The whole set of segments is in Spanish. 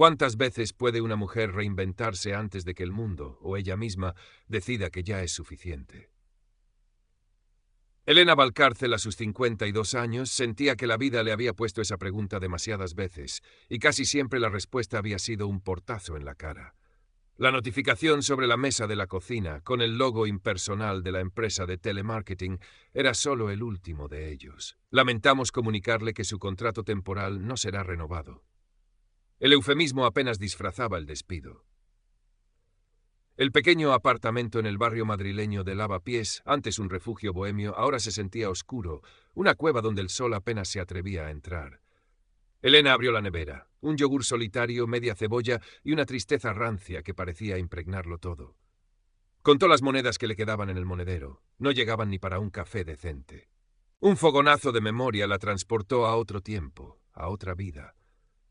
¿Cuántas veces puede una mujer reinventarse antes de que el mundo, o ella misma, decida que ya es suficiente? Elena Valcárcel, a sus 52 años, sentía que la vida le había puesto esa pregunta demasiadas veces, y casi siempre la respuesta había sido un portazo en la cara. La notificación sobre la mesa de la cocina, con el logo impersonal de la empresa de telemarketing, era solo el último de ellos. Lamentamos comunicarle que su contrato temporal no será renovado. El eufemismo apenas disfrazaba el despido. El pequeño apartamento en el barrio madrileño de Lavapiés, antes un refugio bohemio, ahora se sentía oscuro, una cueva donde el sol apenas se atrevía a entrar. Elena abrió la nevera, un yogur solitario, media cebolla y una tristeza rancia que parecía impregnarlo todo. Contó las monedas que le quedaban en el monedero. No llegaban ni para un café decente. Un fogonazo de memoria la transportó a otro tiempo, a otra vida.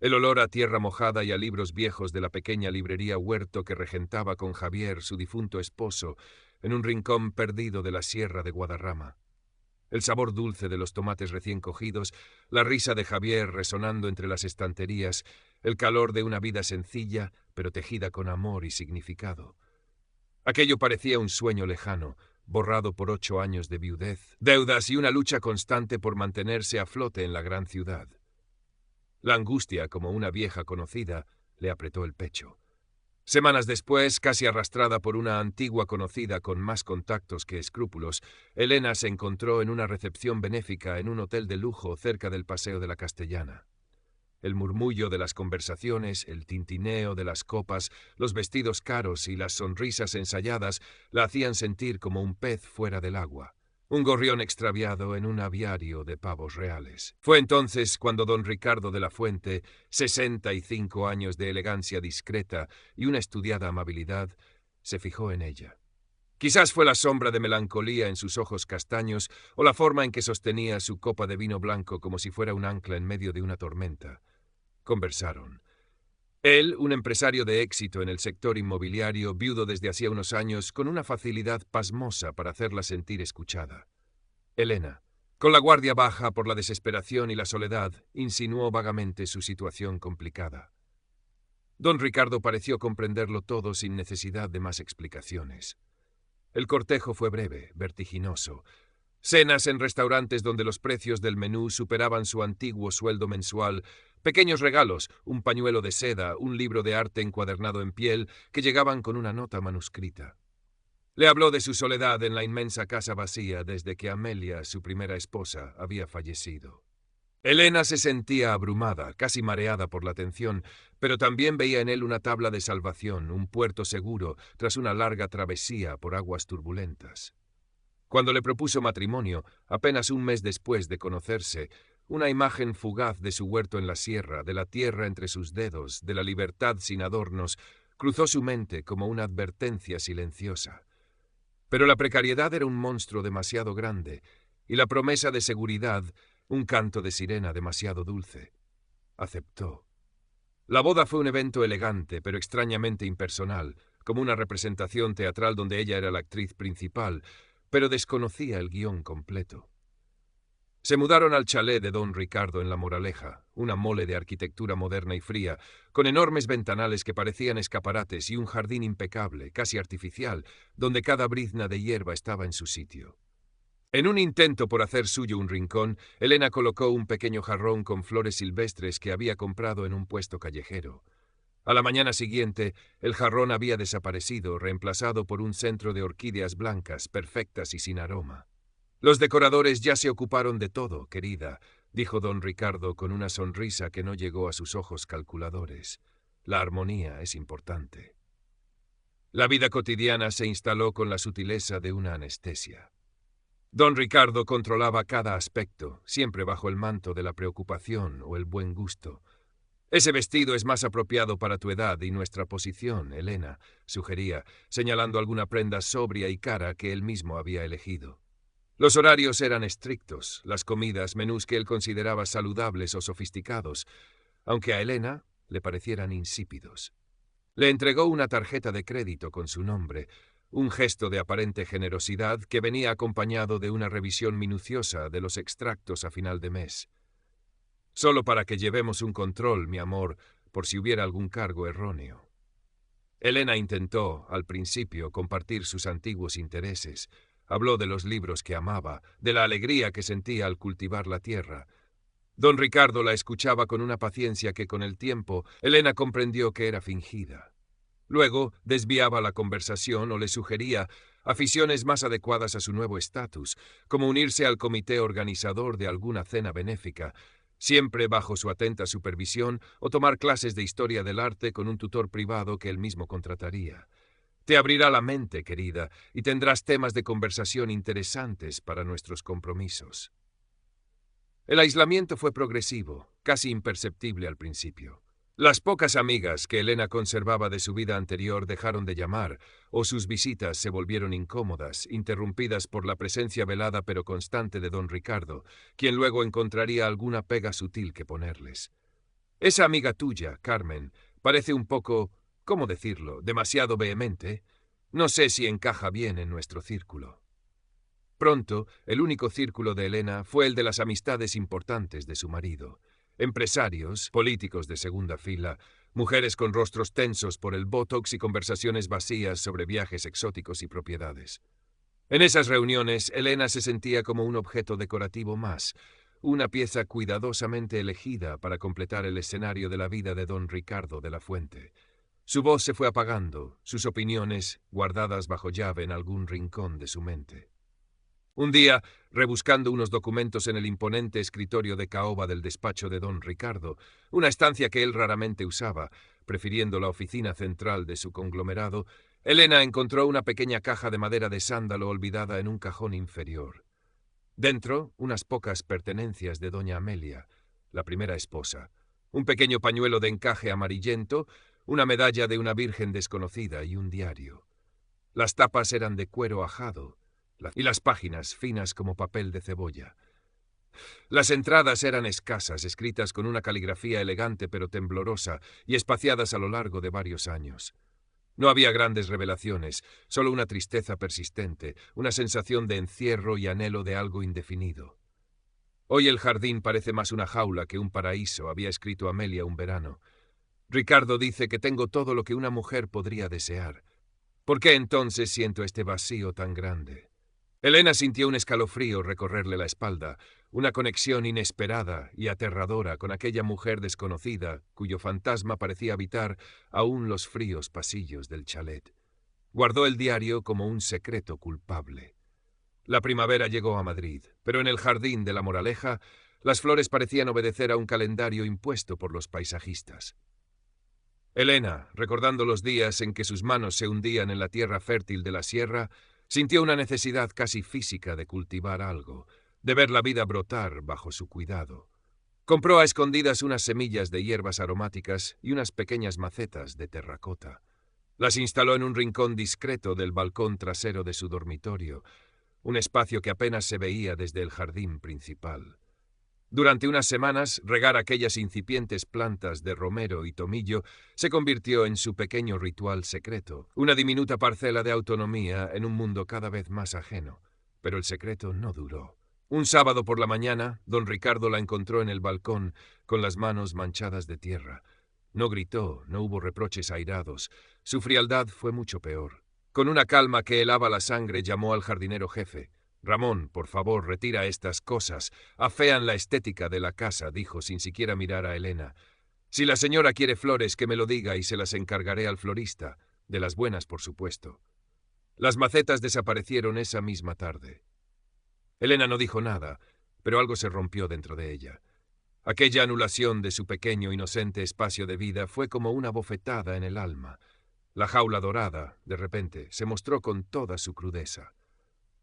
El olor a tierra mojada y a libros viejos de la pequeña librería Huerto que regentaba con Javier, su difunto esposo, en un rincón perdido de la sierra de Guadarrama. El sabor dulce de los tomates recién cogidos, la risa de Javier resonando entre las estanterías, el calor de una vida sencilla, pero tejida con amor y significado. Aquello parecía un sueño lejano, borrado por 8 años de viudez, deudas y una lucha constante por mantenerse a flote en la gran ciudad. La angustia, como una vieja conocida, le apretó el pecho. Semanas después, casi arrastrada por una antigua conocida con más contactos que escrúpulos, Elena se encontró en una recepción benéfica en un hotel de lujo cerca del Paseo de la Castellana. El murmullo de las conversaciones, el tintineo de las copas, los vestidos caros y las sonrisas ensayadas la hacían sentir como un pez fuera del agua. Un gorrión extraviado en un aviario de pavos reales. Fue entonces cuando don Ricardo de la Fuente, 65 años de elegancia discreta y una estudiada amabilidad, se fijó en ella. Quizás fue la sombra de melancolía en sus ojos castaños o la forma en que sostenía su copa de vino blanco como si fuera un ancla en medio de una tormenta. Conversaron. Él, un empresario de éxito en el sector inmobiliario, viudo desde hacía unos años, con una facilidad pasmosa para hacerla sentir escuchada. Elena, con la guardia baja por la desesperación y la soledad, insinuó vagamente su situación complicada. Don Ricardo pareció comprenderlo todo sin necesidad de más explicaciones. El cortejo fue breve, vertiginoso. Cenas en restaurantes donde los precios del menú superaban su antiguo sueldo mensual, pequeños regalos, un pañuelo de seda, un libro de arte encuadernado en piel, que llegaban con una nota manuscrita. Le habló de su soledad en la inmensa casa vacía desde que Amelia, su primera esposa, había fallecido. Elena se sentía abrumada, casi mareada por la tensión, pero también veía en él una tabla de salvación, un puerto seguro, tras una larga travesía por aguas turbulentas. Cuando le propuso matrimonio, apenas un mes después de conocerse, una imagen fugaz de su huerto en la sierra, de la tierra entre sus dedos, de la libertad sin adornos, cruzó su mente como una advertencia silenciosa. Pero la precariedad era un monstruo demasiado grande, y la promesa de seguridad, un canto de sirena demasiado dulce. Aceptó. La boda fue un evento elegante, pero extrañamente impersonal, como una representación teatral donde ella era la actriz principal, pero desconocía el guión completo. Se mudaron al chalet de don Ricardo en La Moraleja, una mole de arquitectura moderna y fría, con enormes ventanales que parecían escaparates y un jardín impecable, casi artificial, donde cada brizna de hierba estaba en su sitio. En un intento por hacer suyo un rincón, Elena colocó un pequeño jarrón con flores silvestres que había comprado en un puesto callejero. A la mañana siguiente, el jarrón había desaparecido, reemplazado por un centro de orquídeas blancas, perfectas y sin aroma. «Los decoradores ya se ocuparon de todo, querida», dijo don Ricardo con una sonrisa que no llegó a sus ojos calculadores. «La armonía es importante». La vida cotidiana se instaló con la sutileza de una anestesia. Don Ricardo controlaba cada aspecto, siempre bajo el manto de la preocupación o el buen gusto. «Ese vestido es más apropiado para tu edad y nuestra posición, Elena», sugería, señalando alguna prenda sobria y cara que él mismo había elegido. Los horarios eran estrictos, las comidas, menús que él consideraba saludables o sofisticados, aunque a Elena le parecieran insípidos. Le entregó una tarjeta de crédito con su nombre, un gesto de aparente generosidad que venía acompañado de una revisión minuciosa de los extractos a final de mes. «Solo para que llevemos un control, mi amor, por si hubiera algún cargo erróneo. Elena intentó, al principio, compartir sus antiguos intereses. Habló de los libros que amaba, de la alegría que sentía al cultivar la tierra. Don Ricardo la escuchaba con una paciencia que con el tiempo Elena comprendió que era fingida. Luego desviaba la conversación o le sugería aficiones más adecuadas a su nuevo estatus, como unirse al comité organizador de alguna cena benéfica, siempre bajo su atenta supervisión, o tomar clases de historia del arte con un tutor privado que él mismo contrataría. Te abrirá la mente, querida, y tendrás temas de conversación interesantes para nuestros compromisos. El aislamiento fue progresivo, casi imperceptible al principio. Las pocas amigas que Elena conservaba de su vida anterior dejaron de llamar, o sus visitas se volvieron incómodas, interrumpidas por la presencia velada pero constante de don Ricardo, quien luego encontraría alguna pega sutil que ponerles. Esa amiga tuya, Carmen, parece un poco, ¿cómo decirlo?, demasiado vehemente. No sé si encaja bien en nuestro círculo. Pronto, el único círculo de Elena fue el de las amistades importantes de su marido. Empresarios, políticos de segunda fila, mujeres con rostros tensos por el botox y conversaciones vacías sobre viajes exóticos y propiedades. En esas reuniones, Elena se sentía como un objeto decorativo más, una pieza cuidadosamente elegida para completar el escenario de la vida de don Ricardo de la Fuente. Su voz se fue apagando, sus opiniones guardadas bajo llave en algún rincón de su mente. Un día, rebuscando unos documentos en el imponente escritorio de caoba del despacho de don Ricardo, una estancia que él raramente usaba, prefiriendo la oficina central de su conglomerado, Elena encontró una pequeña caja de madera de sándalo olvidada en un cajón inferior. Dentro, unas pocas pertenencias de doña Amelia, la primera esposa, un pequeño pañuelo de encaje amarillento, una medalla de una virgen desconocida y un diario. Las tapas eran de cuero ajado, y las páginas finas como papel de cebolla. Las entradas eran escasas, escritas con una caligrafía elegante pero temblorosa y espaciadas a lo largo de varios años. No había grandes revelaciones, solo una tristeza persistente, una sensación de encierro y anhelo de algo indefinido. Hoy el jardín parece más una jaula que un paraíso, había escrito Amelia un verano. Ricardo dice que tengo todo lo que una mujer podría desear. ¿Por qué entonces siento este vacío tan grande? Elena sintió un escalofrío recorrerle la espalda, una conexión inesperada y aterradora con aquella mujer desconocida cuyo fantasma parecía habitar aún los fríos pasillos del chalet. Guardó el diario como un secreto culpable. La primavera llegó a Madrid, pero en el jardín de La Moraleja las flores parecían obedecer a un calendario impuesto por los paisajistas. Elena, recordando los días en que sus manos se hundían en la tierra fértil de la sierra, sintió una necesidad casi física de cultivar algo, de ver la vida brotar bajo su cuidado. Compró a escondidas unas semillas de hierbas aromáticas y unas pequeñas macetas de terracota. Las instaló en un rincón discreto del balcón trasero de su dormitorio, un espacio que apenas se veía desde el jardín principal. Durante unas semanas, regar aquellas incipientes plantas de romero y tomillo se convirtió en su pequeño ritual secreto, una diminuta parcela de autonomía en un mundo cada vez más ajeno. Pero el secreto no duró. Un sábado por la mañana, don Ricardo la encontró en el balcón, con las manos manchadas de tierra. No gritó, no hubo reproches airados. Su frialdad fue mucho peor. Con una calma que helaba la sangre, llamó al jardinero jefe. «Ramón, por favor, retira estas cosas. Afean la estética de la casa», dijo sin siquiera mirar a Elena. «Si la señora quiere flores, que me lo diga y se las encargaré al florista. De las buenas, por supuesto». Las macetas desaparecieron esa misma tarde. Elena no dijo nada, pero algo se rompió dentro de ella. Aquella anulación de su pequeño, inocente espacio de vida fue como una bofetada en el alma. La jaula dorada, de repente, se mostró con toda su crudeza.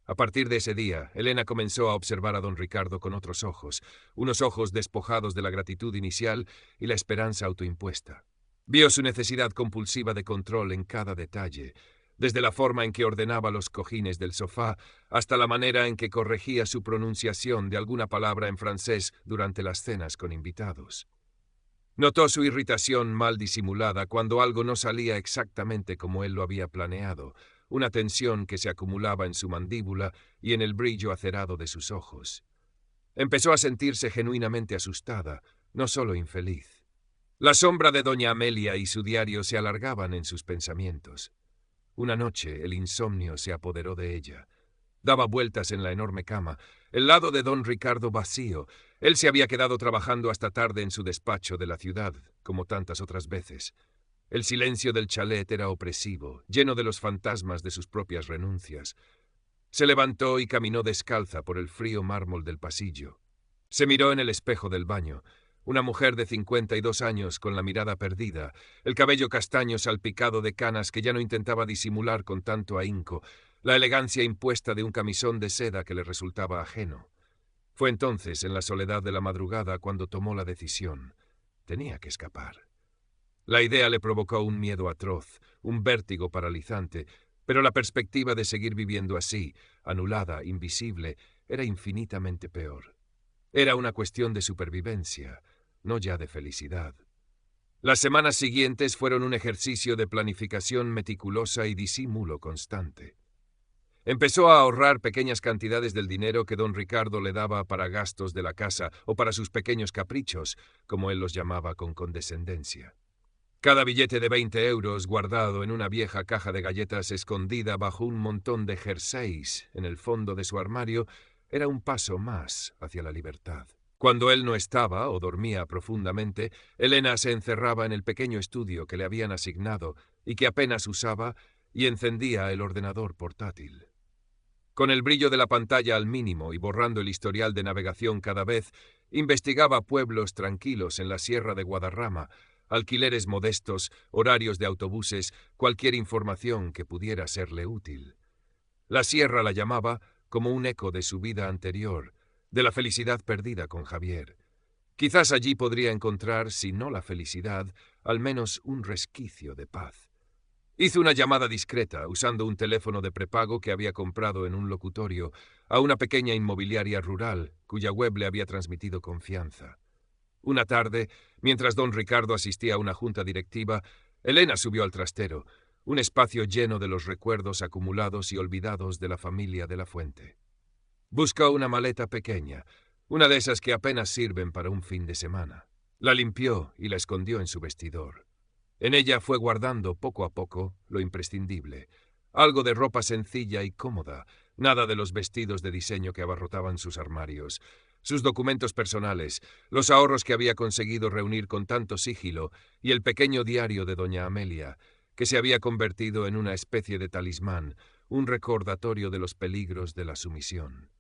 A partir de ese día, Elena comenzó a observar a don Ricardo con otros ojos, unos ojos despojados de la gratitud inicial y la esperanza autoimpuesta. Vio su necesidad compulsiva de control en cada detalle, desde la forma en que ordenaba los cojines del sofá hasta la manera en que corregía su pronunciación de alguna palabra en francés durante las cenas con invitados. Notó su irritación mal disimulada cuando algo no salía exactamente como él lo había planeado, una tensión que se acumulaba en su mandíbula y en el brillo acerado de sus ojos. Empezó a sentirse genuinamente asustada, no solo infeliz. La sombra de doña Amelia y su diario se alargaban en sus pensamientos. Una noche el insomnio se apoderó de ella. Daba vueltas en la enorme cama, el lado de don Ricardo vacío. Él se había quedado trabajando hasta tarde en su despacho de la ciudad, como tantas otras veces. El silencio del chalet era opresivo, lleno de los fantasmas de sus propias renuncias. Se levantó y caminó descalza por el frío mármol del pasillo. Se miró en el espejo del baño. Una mujer de 52 años con la mirada perdida, el cabello castaño salpicado de canas que ya no intentaba disimular con tanto ahínco, la elegancia impuesta de un camisón de seda que le resultaba ajeno. Fue entonces, en la soledad de la madrugada, cuando tomó la decisión. Tenía que escapar. La idea le provocó un miedo atroz, un vértigo paralizante, pero la perspectiva de seguir viviendo así, anulada, invisible, era infinitamente peor. Era una cuestión de supervivencia, no ya de felicidad. Las semanas siguientes fueron un ejercicio de planificación meticulosa y disimulo constante. Empezó a ahorrar pequeñas cantidades del dinero que don Ricardo le daba para gastos de la casa o para sus pequeños caprichos, como él los llamaba con condescendencia. Cada billete de 20 euros guardado en una vieja caja de galletas escondida bajo un montón de jerseys en el fondo de su armario era un paso más hacia la libertad. Cuando él no estaba o dormía profundamente, Elena se encerraba en el pequeño estudio que le habían asignado y que apenas usaba y encendía el ordenador portátil. Con el brillo de la pantalla al mínimo y borrando el historial de navegación cada vez, investigaba pueblos tranquilos en la Sierra de Guadarrama, alquileres modestos, horarios de autobuses, cualquier información que pudiera serle útil. La sierra la llamaba como un eco de su vida anterior, de la felicidad perdida con Javier. Quizás allí podría encontrar, si no la felicidad, al menos un resquicio de paz. Hizo una llamada discreta, usando un teléfono de prepago que había comprado en un locutorio, a una pequeña inmobiliaria rural, cuya web le había transmitido confianza. Una tarde, mientras don Ricardo asistía a una junta directiva, Elena subió al trastero, un espacio lleno de los recuerdos acumulados y olvidados de la familia de la Fuente. Buscó una maleta pequeña, una de esas que apenas sirven para un fin de semana. La limpió y la escondió en su vestidor. En ella fue guardando poco a poco lo imprescindible, algo de ropa sencilla y cómoda, nada de los vestidos de diseño que abarrotaban sus armarios, sus documentos personales, los ahorros que había conseguido reunir con tanto sigilo y el pequeño diario de doña Amelia, que se había convertido en una especie de talismán, un recordatorio de los peligros de la sumisión.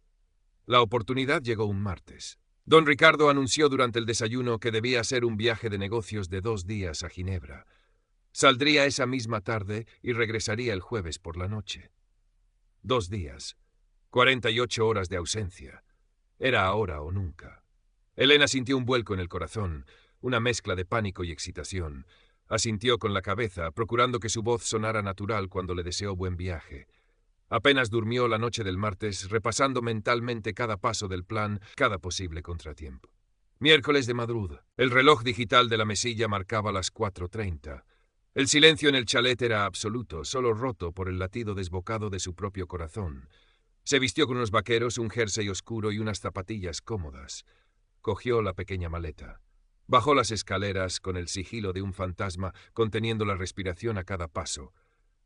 La oportunidad llegó un martes. Don Ricardo anunció durante el desayuno que debía ser un viaje de negocios de 2 días a Ginebra. Saldría esa misma tarde y regresaría el jueves por la noche. 2 días, 48 horas de ausencia. Era ahora o nunca. Elena sintió un vuelco en el corazón, una mezcla de pánico y excitación. Asintió con la cabeza, procurando que su voz sonara natural cuando le deseó buen viaje. Apenas durmió la noche del martes, repasando mentalmente cada paso del plan, cada posible contratiempo. Miércoles de madrugada. El reloj digital de la mesilla marcaba las 4:30. El silencio en el chalet era absoluto, solo roto por el latido desbocado de su propio corazón. Se vistió con unos vaqueros, un jersey oscuro y unas zapatillas cómodas. Cogió la pequeña maleta. Bajó las escaleras con el sigilo de un fantasma, conteniendo la respiración a cada paso.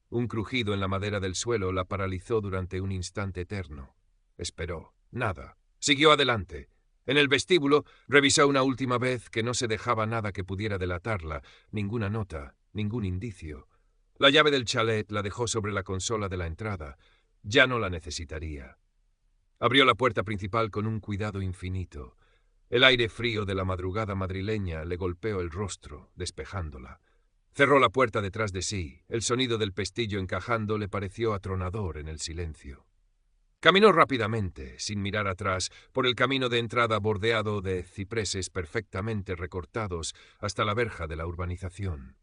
Un crujido en la madera del suelo la paralizó durante un instante eterno. Esperó. Nada. Siguió adelante. En el vestíbulo revisó una última vez que no se dejaba nada que pudiera delatarla, ninguna nota, ningún indicio. La llave del chalet la dejó sobre la consola de la entrada. Ya no la necesitaría. Abrió la puerta principal con un cuidado infinito. El aire frío de la madrugada madrileña le golpeó el rostro, despejándola. Cerró la puerta detrás de sí. El sonido del pestillo encajando le pareció atronador en el silencio. Caminó rápidamente, sin mirar atrás, por el camino de entrada bordeado de cipreses perfectamente recortados hasta la verja de la urbanización.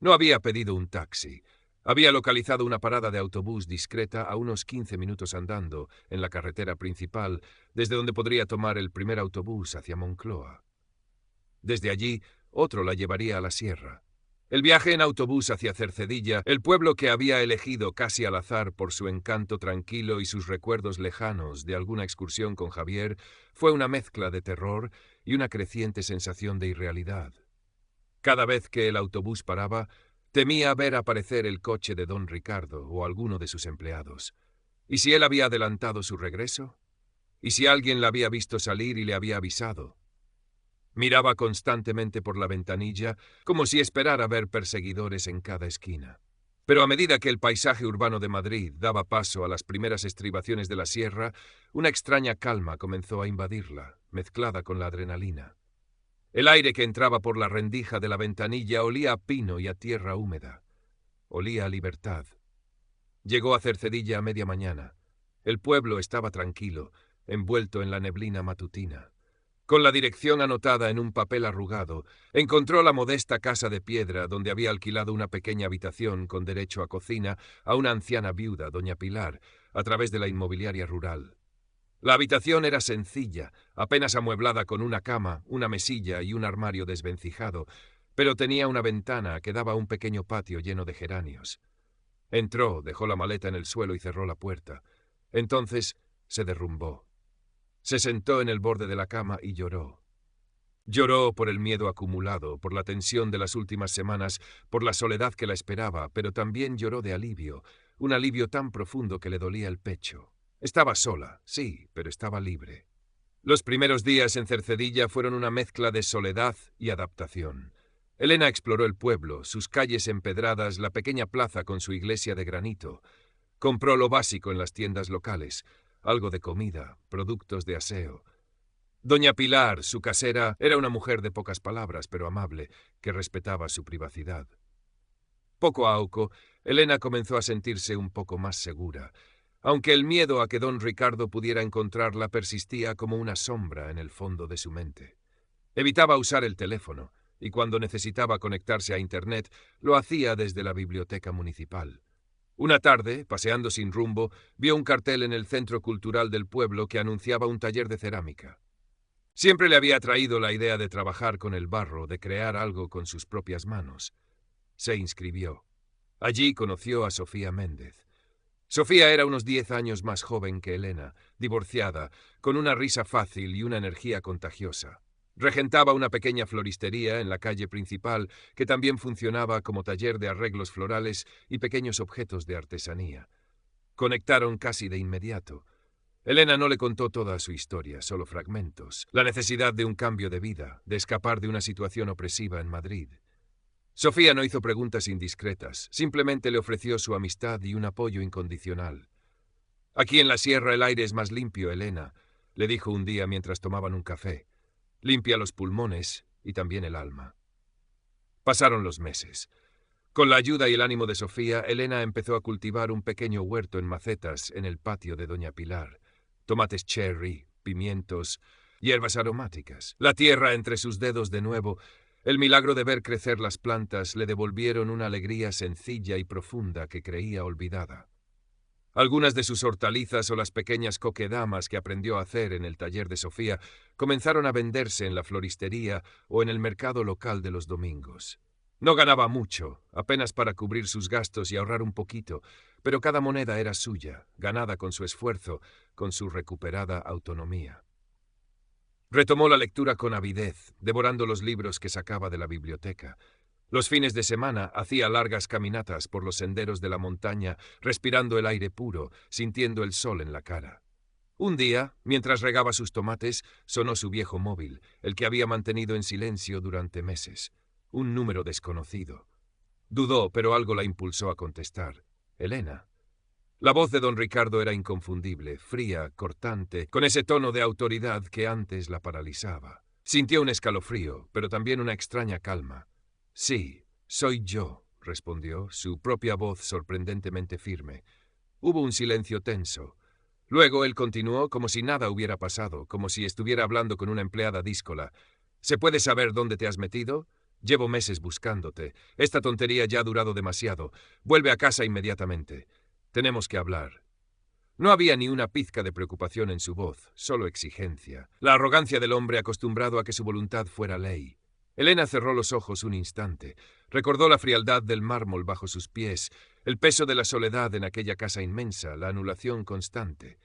No había pedido un taxi. Había localizado una parada de autobús discreta a unos 15 minutos andando, en la carretera principal, desde donde podría tomar el primer autobús hacia Moncloa. Desde allí, otro la llevaría a la sierra. El viaje en autobús hacia Cercedilla, el pueblo que había elegido casi al azar por su encanto tranquilo y sus recuerdos lejanos de alguna excursión con Javier, fue una mezcla de terror y una creciente sensación de irrealidad. Cada vez que el autobús paraba, temía ver aparecer el coche de don Ricardo o alguno de sus empleados. ¿Y si él había adelantado su regreso? ¿Y si alguien la había visto salir y le había avisado? Miraba constantemente por la ventanilla, como si esperara ver perseguidores en cada esquina. Pero a medida que el paisaje urbano de Madrid daba paso a las primeras estribaciones de la sierra, una extraña calma comenzó a invadirla, mezclada con la adrenalina. El aire que entraba por la rendija de la ventanilla olía a pino y a tierra húmeda. Olía a libertad. Llegó a Cercedilla a media mañana. El pueblo estaba tranquilo, envuelto en la neblina matutina. Con la dirección anotada en un papel arrugado, encontró la modesta casa de piedra donde había alquilado una pequeña habitación con derecho a cocina a una anciana viuda, doña Pilar, a través de la inmobiliaria rural. La habitación era sencilla, apenas amueblada con una cama, una mesilla y un armario desvencijado, pero tenía una ventana que daba a un pequeño patio lleno de geranios. Entró, dejó la maleta en el suelo y cerró la puerta. Entonces se derrumbó. Se sentó en el borde de la cama y lloró. Lloró por el miedo acumulado, por la tensión de las últimas semanas, por la soledad que la esperaba, pero también lloró de alivio, un alivio tan profundo que le dolía el pecho. Estaba sola, sí, pero estaba libre. Los primeros días en Cercedilla fueron una mezcla de soledad y adaptación. Elena exploró el pueblo, sus calles empedradas, la pequeña plaza con su iglesia de granito. Compró lo básico en las tiendas locales, algo de comida, productos de aseo. Doña Pilar, su casera, era una mujer de pocas palabras, pero amable, que respetaba su privacidad. Poco a poco, Elena comenzó a sentirse un poco más segura, aunque el miedo a que don Ricardo pudiera encontrarla persistía como una sombra en el fondo de su mente. Evitaba usar el teléfono, y cuando necesitaba conectarse a Internet, lo hacía desde la biblioteca municipal. Una tarde, paseando sin rumbo, vio un cartel en el centro cultural del pueblo que anunciaba un taller de cerámica. Siempre le había atraído la idea de trabajar con el barro, de crear algo con sus propias manos. Se inscribió. Allí conoció a Sofía Méndez. Sofía era unos 10 años más joven que Elena, divorciada, con una risa fácil y una energía contagiosa. Regentaba una pequeña floristería en la calle principal que también funcionaba como taller de arreglos florales y pequeños objetos de artesanía. Conectaron casi de inmediato. Elena no le contó toda su historia, solo fragmentos. La necesidad de un cambio de vida, de escapar de una situación opresiva en Madrid. Sofía no hizo preguntas indiscretas, simplemente le ofreció su amistad y un apoyo incondicional. «Aquí en la sierra el aire es más limpio, Elena», le dijo un día mientras tomaban un café. «Limpia los pulmones y también el alma». Pasaron los meses. Con la ayuda y el ánimo de Sofía, Elena empezó a cultivar un pequeño huerto en macetas en el patio de doña Pilar. Tomates cherry, pimientos, hierbas aromáticas. La tierra entre sus dedos de nuevo, el milagro de ver crecer las plantas le devolvieron una alegría sencilla y profunda que creía olvidada. Algunas de sus hortalizas o las pequeñas coquedamas que aprendió a hacer en el taller de Sofía comenzaron a venderse en la floristería o en el mercado local de los domingos. No ganaba mucho, apenas para cubrir sus gastos y ahorrar un poquito, pero cada moneda era suya, ganada con su esfuerzo, con su recuperada autonomía. Retomó la lectura con avidez, devorando los libros que sacaba de la biblioteca. Los fines de semana hacía largas caminatas por los senderos de la montaña, respirando el aire puro, sintiendo el sol en la cara. Un día, mientras regaba sus tomates, sonó su viejo móvil, el que había mantenido en silencio durante meses. Un número desconocido. Dudó, pero algo la impulsó a contestar. Elena. La voz de don Ricardo era inconfundible, fría, cortante, con ese tono de autoridad que antes la paralizaba. Sintió un escalofrío, pero también una extraña calma. «Sí, soy yo», respondió, su propia voz sorprendentemente firme. Hubo un silencio tenso. Luego él continuó como si nada hubiera pasado, como si estuviera hablando con una empleada díscola. «¿Se puede saber dónde te has metido? Llevo meses buscándote. Esta tontería ya ha durado demasiado. Vuelve a casa inmediatamente. Tenemos que hablar». No había ni una pizca de preocupación en su voz, solo exigencia. La arrogancia del hombre acostumbrado a que su voluntad fuera ley. Elena cerró los ojos un instante. Recordó la frialdad del mármol bajo sus pies, el peso de la soledad en aquella casa inmensa, la anulación constante.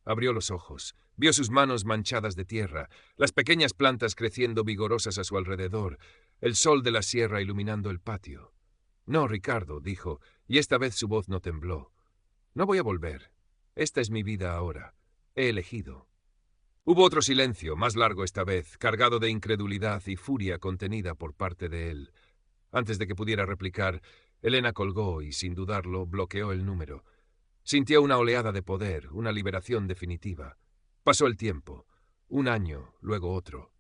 Abrió los ojos. Vio sus manos manchadas de tierra, las pequeñas plantas creciendo vigorosas a su alrededor, el sol de la sierra iluminando el patio. «No, Ricardo», dijo, y esta vez su voz no tembló. «No voy a volver. Esta es mi vida ahora. He elegido». Hubo otro silencio, más largo esta vez, cargado de incredulidad y furia contenida por parte de él. Antes de que pudiera replicar, Elena colgó y, sin dudarlo, bloqueó el número. Sintió una oleada de poder, una liberación definitiva. Pasó el tiempo. Un año, luego otro.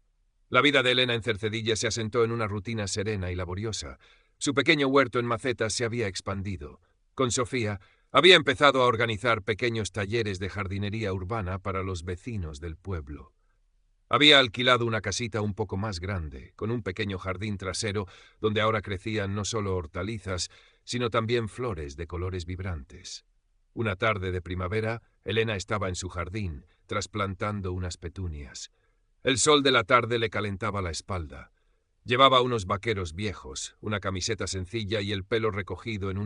La vida de Elena en Cercedilla se asentó en una rutina serena y laboriosa. Su pequeño huerto en macetas se había expandido. Con Sofía, había empezado a organizar pequeños talleres de jardinería urbana para los vecinos del pueblo. Había alquilado una casita un poco más grande, con un pequeño jardín trasero donde ahora crecían no solo hortalizas, sino también flores de colores vibrantes. Una tarde de primavera, Elena estaba en su jardín, trasplantando unas petunias. El sol de la tarde le calentaba la espalda. Llevaba unos vaqueros viejos, una camiseta sencilla y el pelo recogido en una